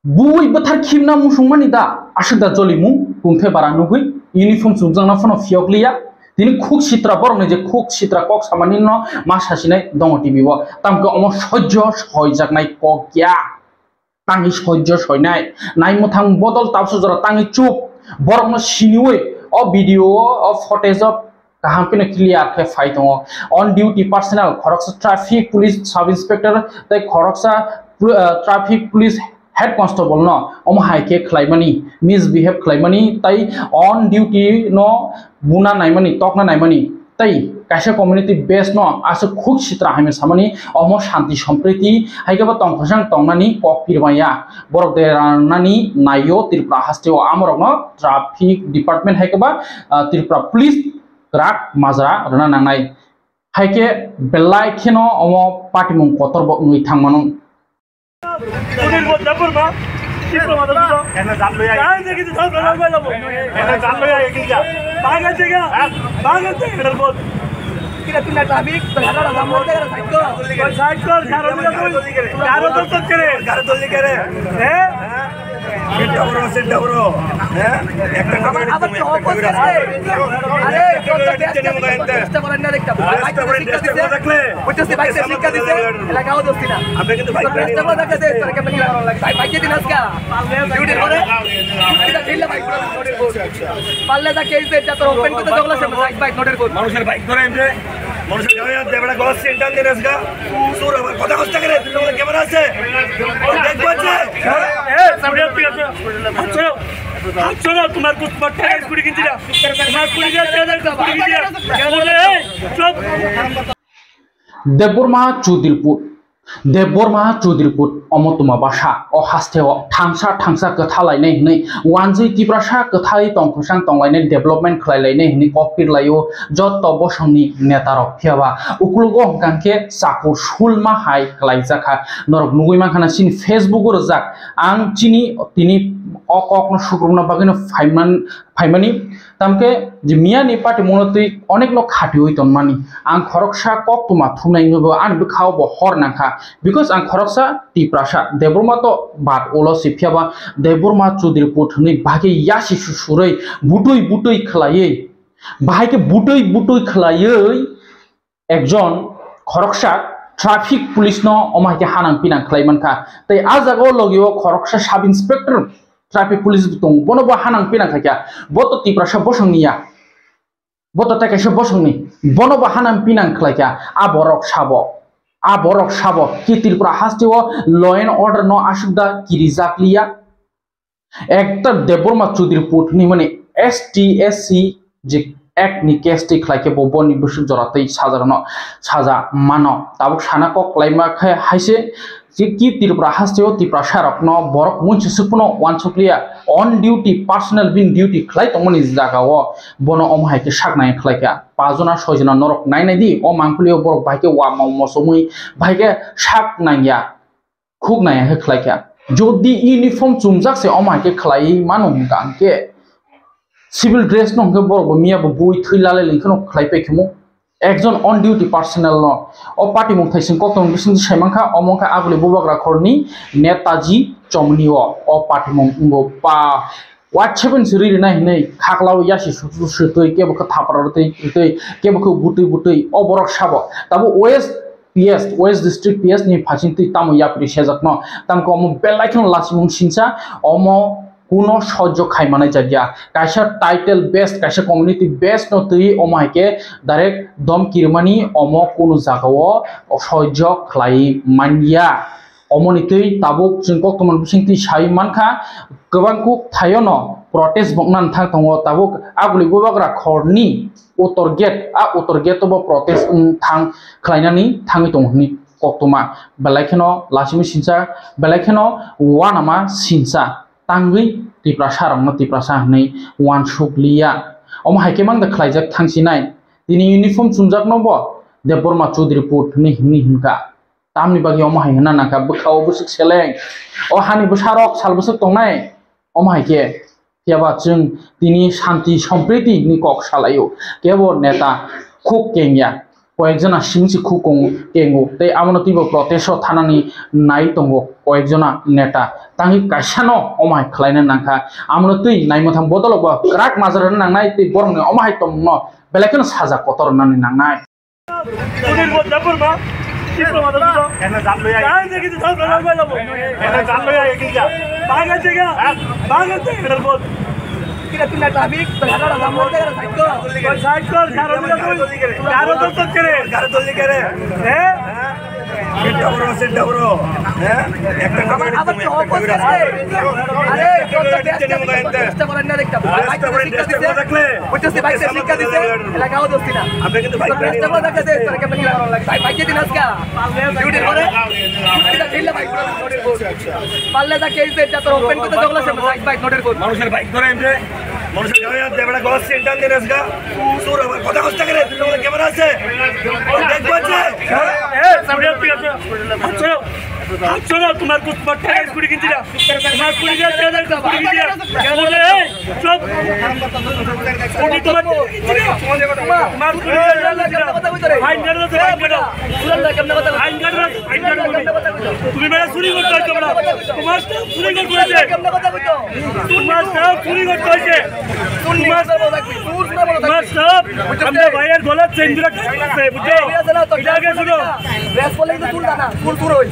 बुई बथार खिमना मुसुंगमानि दा आशदा जलिमु कुंथे बारा नुगुइ इउनिफर्म सुंजांना फनो फियकलिया दिनै खुक सित्रा बरने जे खुक सित्रा कक सामानि न मा सासिनाय दङ टिभिव तामको अम सह्य सयजाकनाय कक गया तांनि सह्य सयनाय नायमुथां बदल ताबसु जरा तांनि चुप बरनो सिनिवै अ भिडियो अ फुटेज अफ काहामपिनो क्लियर के फाइट दङ ऑन ड्यूटी पर्सनल खरकसा ट्रैफिक पुलिस सब इंस्पेक्टर तै खरकसा ट्रैफिक पुलिस हेड कांस्टेबल न अम हाइके खलाइमानि मिसबिहेव खलाइमानि तै ऑन ड्यूटी न बुना नायमानि तकना नायमानि तै कासे कम्युनिटी बेस न आसो खुक सित्रा हाइमे सामानि अम शांति सम्प्रीति हाइकेबा तंखसां तंनानि कक पिरमाया बरक देरानानि नायो त्रिपुरा हास्टेव आमरक न ट्रैफिक डिपार्टमेंट हाइकेबा त्रिपुरा पुलिस राग माजरा रना नांनाय हाइके बेलाय खेनो अम पार्टीमुं कतरब नुइ थांमानो देवबरमा चौधरीपुर अमतुमा बासा अ हास्टेव थांसा थांसा कथा लायनाय हनै वानजै तिब्रासा कथाय तंखसां तंलायनाय डेभलपमेंट खलायलायनाय हनै कपिर लायो जत बसंनि नेतारक फियाबा उकुलगो हंकांके साको सुलमा हाय खलायजाखा नरक नुगैमा खाना सिन फेसबुक रजाक आं चिनि तिनि अककन सुग्रुमना बागैनो फाइमानि तामके जे मियानि पार्टी मनतै अनेक लोक खाटी होय तनमानि आं खरकसा कक तुमा थुमनाय नुगो आं बिखाव ब हर नाखा बिकज आं खरकसा तिप्रासा देवबरमा तो बात ओलो सिफियाबा देवबरमा चौधरीपुर हनै बागे यासि सुसुरै बुटै खलायै बाहायके बुटै खलायै एकजन खरकसा ट्रैफिक पुलिस न अमायके हानां पिनां खलायमानखा तै आ जागाव लगियो खरकसा सब इंस्पेक्टर ट्रैफिक पुलिस दं बनबो हानां पिनां खाया बत तिप्रासा बसंनिया बत तकायसा बसंनि बनबो हानां पिनां खलाया आ बरक साबो कि त्रिपुरा हास्टेव लॉ एंड ऑर्डर न आशुदा किरिजाकलिया एकटा देवबरमा चौधरीपुर नि माने STSC जे एक्ट नि केस ति खलायके बबनि बुसु जरातै साजा मानो ताबुक साना को क्लाइमा खाय हाइसे जे कि त्रिपुरा हास्टेव त्रिपुरा सारक न बरक मुनसे सुपनो वानसुक्लिया ऑन ड्यूटी पर्सनल बिन ड्यूटी खलाय तमनि जागाव बनो अमहायके सागनाय खलायका पाजना सयजना नरक नायनायदि अ मांकुलियो बरक बायके वा मसमै बायके साग नाया खुग नाया हे खलायका जदि यूनिफॉर्म चुमजाकसे अमहायके खलाय मानो गांके सिविल ड्रेस न हमके बरक मिया बुई थैलाले लिंखनो खलायपेखमो एकजन ऑन ड्यूटी पर्सनल न अ पार्टी मुंथाइसिं कतन बिसिं सायमांखा अमंखा आगुले बुबाग्रा खरनि नेताजी चमनियो अ पार्टी मुंगो पा WhatsApp suri na hinai khaklau yasi sutoi keboko thaparotei keboko butui oborok sabo tabo west district PS ni phasingti tamu yapri sejakno tamko omo belaikon lasimung sinsa omo kuno sojjo khaimane jagya kaisa title best kaisa community best no tui omo haike direct dom kirmani omo kuno jagao sojjo khlai manya omonitui tabuk jingkok tomon bisingti sai mankha gobangku thayono protest boknan thang tongo tabuk aguli bobagra khorni uttor gate bo protest thang khlainani thangi tongni koktoma belaikeno lasimi sinsa belaikeno wanama sinsa tangui tiprasa hnei wan sukliya omo haikemang da khlaijak thangsinai tini uniform chunjak nobo Deborma Chudriput ni hinka tamni bagi omo haina naka bukhaw busuk seleng o hani busarok sal busuk tongnai omo haike keba chung tini shanti sampriti ni kok salayo kebo neta khuk kengya কয়েকজনা সিংসি খু কেঙ্গু তৈ আমনো তিব protest থানানি নাই তঙ্গো কয়েকজনা নেতা তাঙ্গি কাইসানো অমাই খালাইनो नांखा আমনো তুই নাইমথাম বদলক crack মাজার নাंनाय তৈ বরংনি অমাই তমनो বেলাকেন সাজা কতর নানি नांनाय Kita pindah trafik, terhadap ada motor ada cycle, মানুষের গায়ে হাত দেবে না গলা সেন্টার দিয়ে আসগা সুর আমার কথা কষ্ট করে তোমার ক্যামেরা আছে দেখবো আছে চলো তোমার কুছ পট্টা স্কুটি কিনছি না তোমার পুরি গিয়ে স্কুটি কিনছি না বলে এই চুপ স্কুটি তোমার তোমার পুরি গিয়ে ফাইন কাটো তো ফাইন কাটো ফাইন কাটো তুমি মেরা চুরি করতে হইছে বড় তোমার স্টাফ চুরি করতে তোমার স্টাফ চুরি করতে হইছে তোমার স্টাফ আমরা ভাইয়ের গলা চেঞ্জ রাখতে বুঝছো এটা আগে শুনো রেস বলে তো তুলতা না তুল হই